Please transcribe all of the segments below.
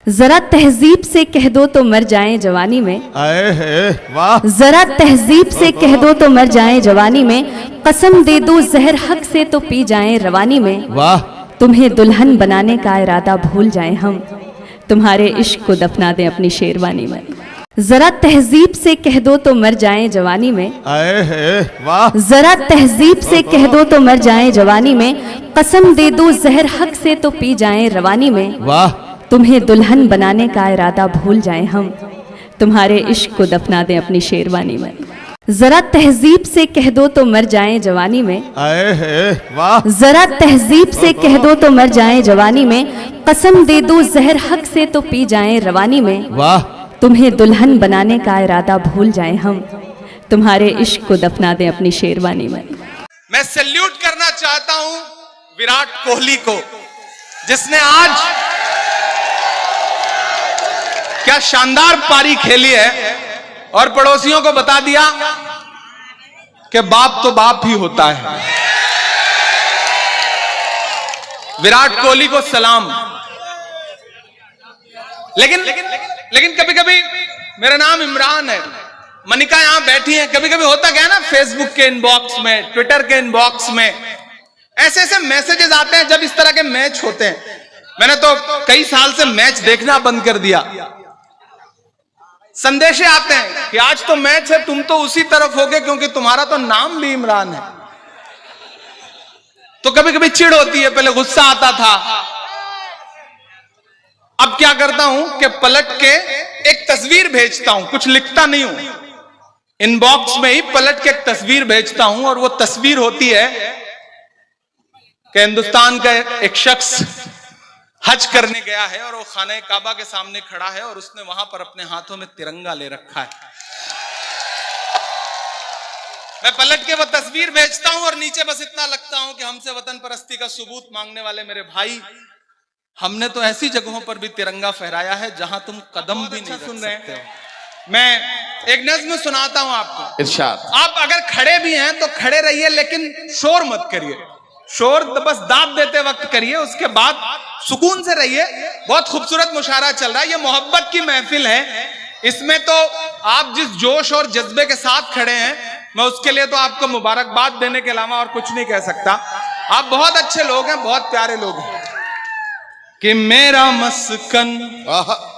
जरा तहजीब से कह दो तो मर जाएं जवानी में। वाह। जरा तहजीब से कह दो तो मर जाएं जवानी में। कसम दे दो जहर हक से तो पी जाएं रवानी में। वाह। तुम्हें दुल्हन बनाने का इरादा भूल जाएं हम, तुम्हारे इश्क को दफना दें अपनी शेरवानी में। जरा तहजीब से कह दो तो मर जाएं जवानी में। वाह। जरा तहजीब से कह दो तो मर जाएं जवानी में। कसम दे दो जहर हक से तो पी जाएं रवानी में। वाह। तुम्हें दुल्हन बनाने का इरादा भूल जाएं हम, तुम्हारे इश्क को दफना दें अपनी शेरवानी में। जरा तहजीब से कह दो तो मर जाएं जवानी में। वाह। जरा तहजीब से कह दो तो मर जाएं जवानी में। कसम दे दो जहर हक से तो पी जाएं रवानी में। वाह। तुम्हें दुल्हन बनाने का इरादा भूल जाएं हम, तुम्हारे इश्क को दफना दें अपनी शेरवानी में। मैं सैल्यूट करना चाहता हूं विराट कोहली को, जिसने आज क्या शानदार पारी खेली है और पड़ोसियों को बता दिया कि बाप तो बाप ही होता है। विराट कोहली को सलाम। लेकिन कभी कभी मेरा नाम इमरान है, मनिका यहां बैठी है, कभी कभी होता क्या है ना, फेसबुक के इनबॉक्स में, ट्विटर के इनबॉक्स में ऐसे ऐसे मैसेजेस आते हैं जब इस तरह के मैच होते हैं। मैंने तो कई साल से मैच देखना बंद कर दिया। संदेशे आते हैं कि आज तो मैच है, तुम तो उसी तरफ होगे क्योंकि तुम्हारा तो नाम भी इमरान है। तो कभी कभी चिढ़ होती है, पहले गुस्सा आता था, अब क्या करता हूं कि पलट के एक तस्वीर भेजता हूं, कुछ लिखता नहीं हूं, इनबॉक्स में ही पलट के एक तस्वीर भेजता हूं और वो तस्वीर होती है कि हिंदुस्तान का एक शख्स हज करने गया है और वो खाने काबा के सामने खड़ा है और उसने वहां पर अपने हाथों में तिरंगा ले रखा है। मैं पलट के वो तस्वीर भेजता हूं और नीचे बस इतना लिखता हूं कि हमसे वतन परस्ती का सबूत मांगने वाले मेरे भाई, हमने तो ऐसी जगहों पर भी तिरंगा फहराया है जहां तुम कदम भी नहीं सुन रहे हो। मैं एक नज्म सुनाता हूं आपको, इरशाद। आप अगर खड़े भी हैं तो खड़े रहिए, लेकिन शोर मत करिए। शोर तो बस दाद देते वक्त करिए, उसके बाद सुकून से रहिए। बहुत खूबसूरत मुशायरा चल रहा है, ये मोहब्बत की महफिल है। इसमें तो आप जिस जोश और जज्बे के साथ खड़े हैं, मैं उसके लिए तो आपको मुबारकबाद देने के अलावा और कुछ नहीं कह सकता। आप बहुत अच्छे लोग हैं, बहुत प्यारे लोग हैं। कि मेरा मस्कन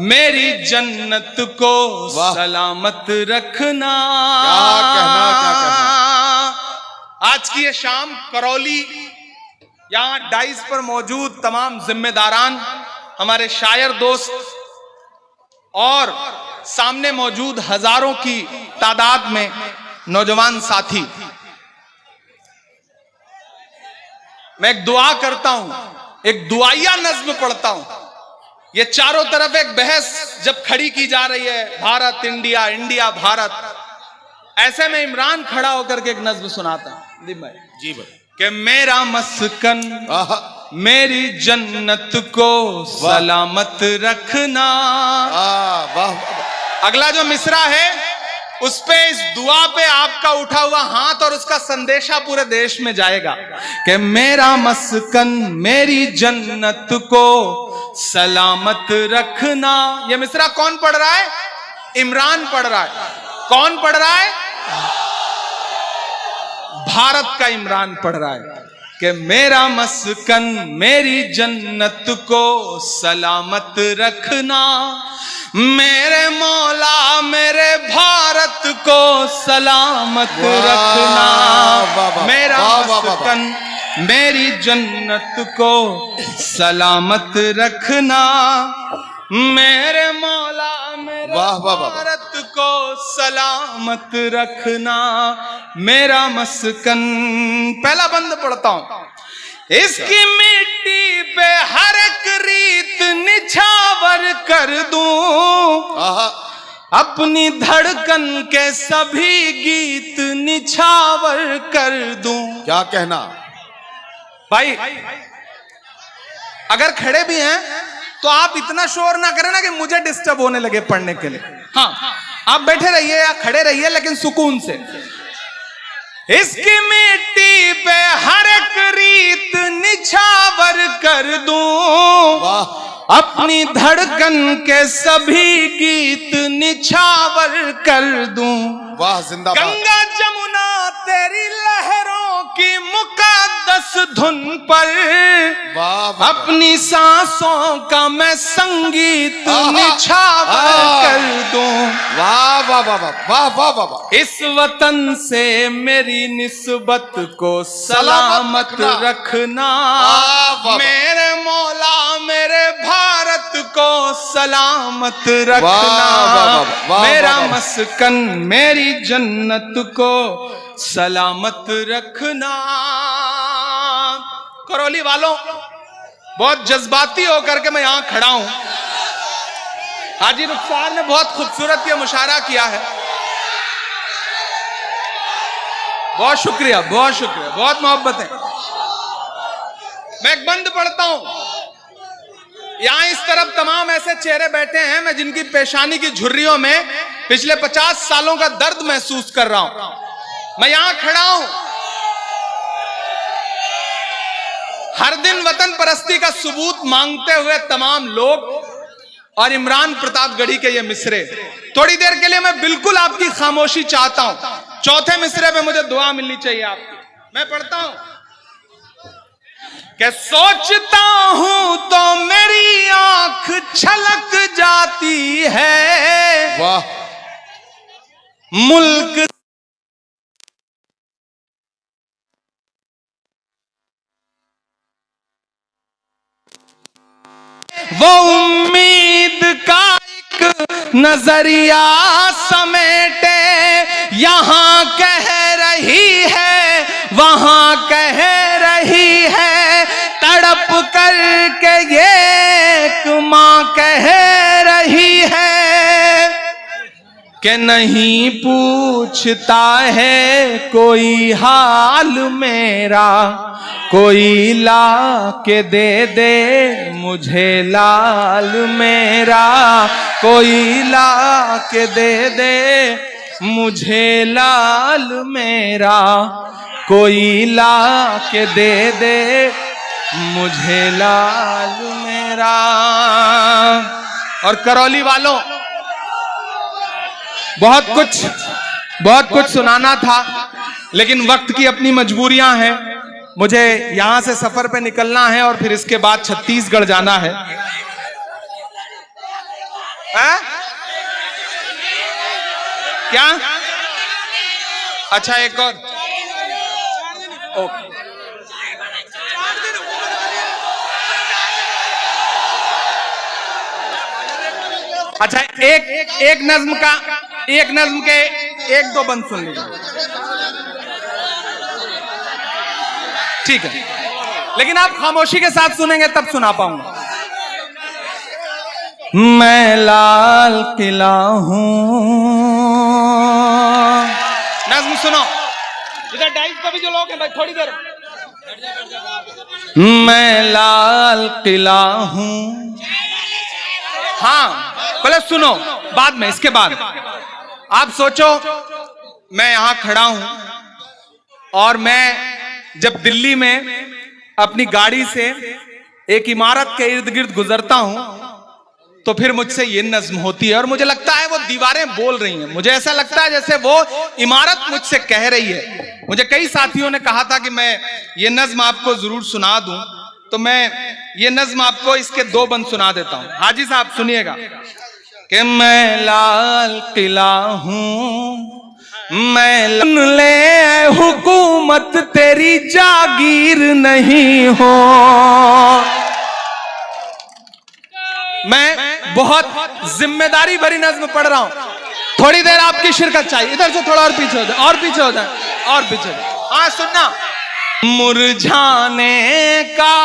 मेरी जन्नत को सलामत रखना। क्या कहना। आज की ये शाम करौली, यहां डाइस पर मौजूद तमाम जिम्मेदारान, हमारे शायर दोस्त और सामने मौजूद हजारों की तादाद में नौजवान साथी, मैं एक दुआ करता हूं, एक दुआया नज्म पढ़ता हूं। ये चारों तरफ एक बहस जब खड़ी की जा रही है, भारत इंडिया, इंडिया भारत, ऐसे में इमरान खड़ा होकर के एक नज्म सुनाता हूं। जी भाई। कि मेरा मस्कन मेरी जन्नत को सलामत रखना। अगला जो मिसरा है उस पे, इस दुआ पे आपका उठा हुआ हाथ और उसका संदेशा पूरे देश में जाएगा कि मेरा मस्कन मेरी जन्नत को सलामत रखना। ये मिसरा कौन पढ़ रहा है? इमरान पढ़ रहा है। कौन पढ़ रहा है? भारत का इमरान पढ़ रहा है कि मेरा मस्कन मेरी जन्नत को सलामत रखना। मेरे मौला मेरे भारत को सलामत रखना। मेरा मस्कन मेरी जन्नत को सलामत रखना। मेरे मौला मेरे भारत को सलामत रखना। मेरा मस्कन, पहला बंद पढ़ता हूं। इसकी मिट्टी पे हर एक रीत निछावर कर दूं, अपनी धड़कन के सभी गीत निछावर कर दूं। क्या कहना भाई। अगर खड़े भी हैं तो आप इतना शोर ना करें ना कि मुझे डिस्टर्ब होने लगे पढ़ने के लिए। हाँ, आप बैठे रहिए या खड़े रहिए, लेकिन सुकून से। इसकी मिट्टी पे हर एक रीत निछावर कर दूं, अपनी धड़कन के सभी गीत निछावर कर दूं। वाह जिंदाबाद। गंगा जमुना तेरी लहरों की मुकद्दस धुन पर वाह वाह। अपनी सांसों का मैं संगीत निछावर कर दूं। वाह वाह वाह वाह वाह वाह वाह वाह। इस वतन से मेरी निस्बत को सलामत रखना। मेरे मौला मेरे भारत को सलामत रखना। मेरा मस्कन मेरी जन्नत को सलामत रखना। करौली वालों, बहुत जज्बाती होकर के मैं यहां खड़ा हूं। हाजी रुखसार ने बहुत खूबसूरत ये मुशायरा किया है। बहुत शुक्रिया, बहुत शुक्रिया, बहुत मोहब्बत है। मैं एक बंद पढ़ता हूं। यहां इस तरफ तमाम ऐसे चेहरे बैठे हैं मैं जिनकी पेशानी की झुर्रियों में पिछले 50 सालों का दर्द महसूस कर रहा हूं। मैं यहां खड़ा हूं, हर दिन वतन परस्ती का सबूत मांगते हुए तमाम लोग और इमरान प्रतापगढ़ी के ये मिसरे। थोड़ी देर के लिए मैं बिल्कुल आपकी खामोशी चाहता हूं। चौथे मिसरे पे मुझे दुआ मिलनी चाहिए आपकी। मैं पढ़ता हूं कि सोचता हूं तो मेरी आंख छलक जाती है। वाह। मुल्क वो उम्मीद का एक नजरिया समेटे। यहां कह रही है वहां कह रही है, तड़प करके ये एक मां कह रही है कि नहीं पूछता है कोई हाल मेरा, कोई ला के दे दे मुझे लाल मेरा, कोई ला के दे दे मुझे लाल मेरा, कोई ला के दे दे मुझे लाल मेरा। और करौली वालों, बहुत कुछ सुनाना था, लेकिन वक्त की अपनी मजबूरियां हैं। मुझे यहां से सफर पे निकलना है और फिर इसके बाद छत्तीसगढ़ जाना है। क्या? अच्छा, एक और। ओके। अच्छा, एक नज्म के एक दो बंद सुन लीजिए, ठीक है? लेकिन आप खामोशी के साथ सुनेंगे तब सुना पाऊंगा। मैं लाल किला हूं। नज्म सुनो इधर, डाइस पे भी जो लोग हैं भाई थोड़ी देर। मैं लाल किला हूं। हाँ, पहले सुनो, बाद में, इसके बाद आप सोचो मैं यहां खड़ा हूं और मैं जब दिल्ली में अपनी गाड़ी से एक इमारत के इर्द गिर्द गुजरता हूं तो फिर मुझसे ये नज्म होती है और मुझे लगता है वो दीवारें बोल रही हैं। मुझे ऐसा लगता है जैसे वो इमारत मुझसे कह रही है। मुझे कई साथियों ने कहा था कि मैं ये नज्म आपको जरूर सुना दूं, तो मैं ये नज्म आपको इसके दो बंद सुना देता हूं। हाजी साहब सुनिएगा कि मैं लाल किला हूं, मैं सुन ले हुकूमत तेरी जागीर नहीं हो। मैं बहुत जिम्मेदारी भरी नज्म पढ़ रहा हूं, थोड़ी देर आपकी शिरकत चाहिए। इधर से थोड़ा और पीछे हो जाए, और पीछे हो जाए, और पीछे। हाँ सुनना। मुरझाने का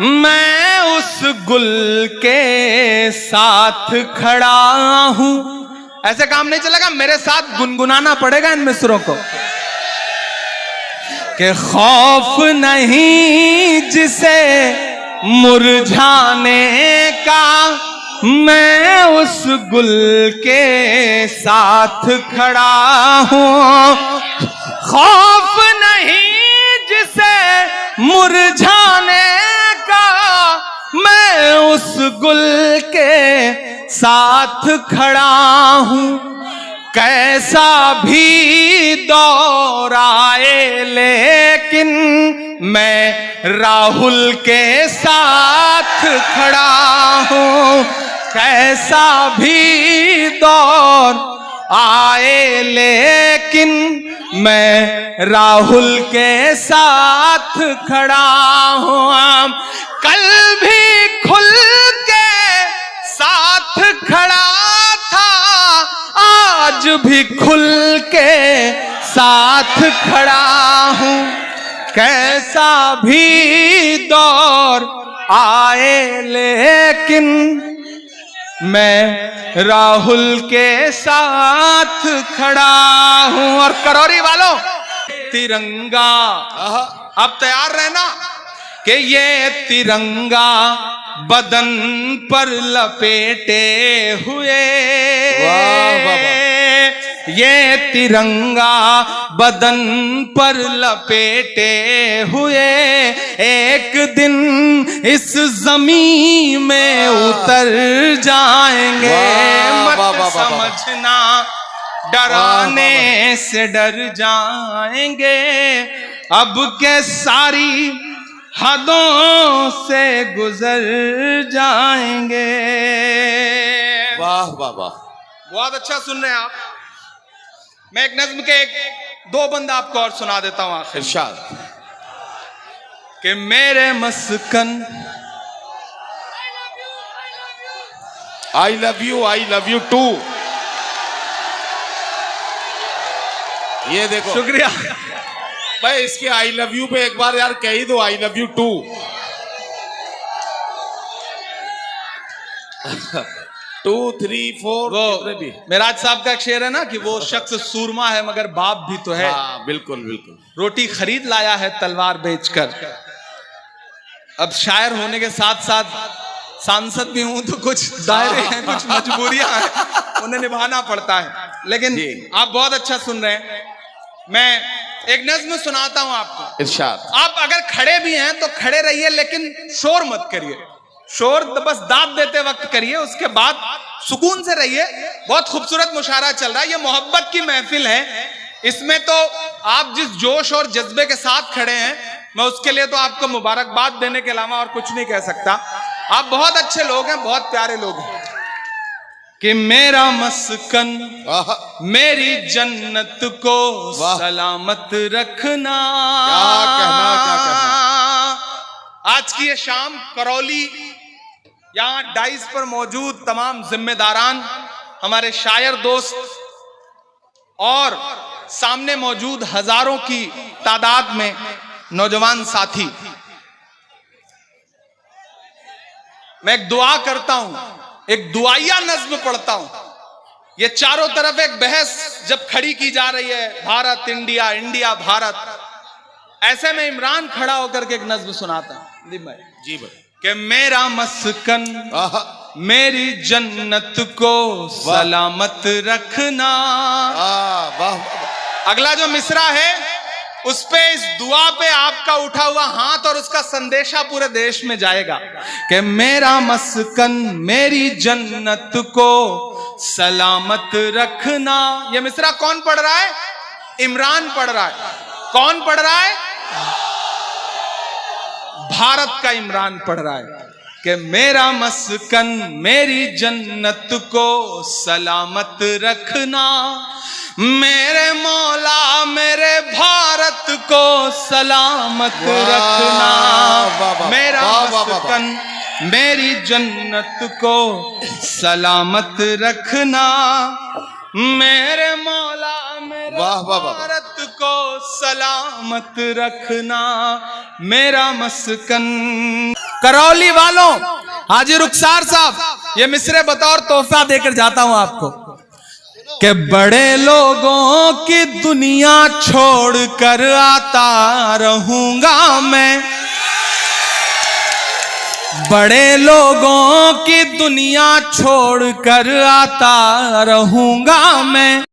मैं उस गुल के साथ खड़ा हूं। ऐसे काम नहीं चलेगा, मेरे साथ गुनगुनाना पड़ेगा इन मिसरों को। कि खौफ नहीं जिसे मुरझाने का, मैं उस गुल के साथ खड़ा हूं। खौफ नहीं जिसे मुरझाने का, मैं मैं उस गुल के साथ खड़ा हूं, कैसा भी दौर आए लेकिन मैं राहुल के साथ खड़ा हूं। कैसा भी दौर आए लेकिन मैं राहुल के साथ खड़ा हूं। कल भी खुल के साथ खड़ा था, आज भी खुल के साथ खड़ा हूं। कैसा भी दौर आए लेकिन मैं राहुल के साथ खड़ा हूं। और करौरी वालों, तिरंगा अब तैयार रहना कि ये तिरंगा बदन पर लपेटे हुए, वाह, वाह, वाह। ये तिरंगा बदन पर लपेटे हुए एक दिन इस जमीन में उतर जाएंगे। मत समझना डराने से डर जाएंगे, अब के सारी हदों से गुजर जाएंगे। वाह वाह वाह, बहुत अच्छा सुन रहे हैं आप। मैं एक नज्म के दो बंद आपको और सुना देता हूं आखिर। इरशाद। कि मेरे मस्कन आई लव यू टू। ये देखो, शुक्रिया भाई इसके आई लव यू पे एक बार यार कह ही दो, आई लव यू टू। 2 3 4 वो जितने भी। मेराज साहब का एक शेर है ना कि वो शख्स सूरमा है मगर बाप भी तो है। हाँ बिल्कुल बिल्कुल। रोटी खरीद लाया है तलवार बेचकर। अब शायर होने के साथ साथ सांसद भी हूं तो कुछ दायरे हैं, कुछ मजबूरियां हैं, उन्हें निभाना पड़ता है। लेकिन आप बहुत अच्छा सुन रहे हैं। मैं एक नज्म सुनाता हूं आपको। इरशाद। आप अगर खड़े भी हैं तो खड़े रहिए, लेकिन शोर मत करिए। शोर तो बस दाद देते वक्त करिए, उसके बाद सुकून से रहिए। बहुत खूबसूरत मुशायरा चल रहा है, ये मोहब्बत की महफिल है। इसमें तो आप जिस जोश और जज्बे के साथ खड़े हैं, मैं उसके लिए तो आपको मुबारकबाद देने के अलावा और कुछ नहीं कह सकता। आप बहुत अच्छे लोग हैं, बहुत प्यारे लोग हैं। कि मेरा मस्कन मेरी जन्नत को सलामत रखना। क्या कहना। आज की ये शाम करौली यहाँ डाइस पर मौजूद तमाम जिम्मेदारान, हमारे शायर दोस्त और सामने मौजूद हजारों की तादाद में नौजवान साथी, मैं एक दुआ करता हूं, एक दुआया नज्म पढ़ता हूं। ये चारों तरफ एक बहस जब खड़ी की जा रही है, भारत इंडिया, इंडिया भारत, ऐसे में इमरान खड़ा होकर के एक नज्म सुनाता हूं। जी भाई। कि मेरा मस्कन मेरी जन्नत को सलामत रखना। अगला जो मिसरा है उस पे, इस दुआ पे आपका उठा हुआ हाथ और उसका संदेशा पूरे देश में जाएगा कि मेरा मस्कन मेरी जन्नत को सलामत रखना। ये मिसरा कौन पढ़ रहा है? इमरान पढ़ रहा है। कौन पढ़ रहा है? भारत का इमरान पढ़ रहा है कि मेरा मस्कन मेरी जन्नत को सलामत रखना। मेरे मौला मेरे भारत को सलामत रखना। मेरा मस्कन मेरी जन्नत को सलामत रखना। मेरे मौला मेरे भारत को सलामत रखना। मेरा मस्कन। करौली वालों, हाजी रुखसार साहब, ये मिसरे बतौर तोहफा देकर जाता हूं आपको कि बड़े लोगों की दुनिया छोड़कर आता रहूंगा मैं। बड़े लोगों की दुनिया छोड़कर आता रहूंगा मैं।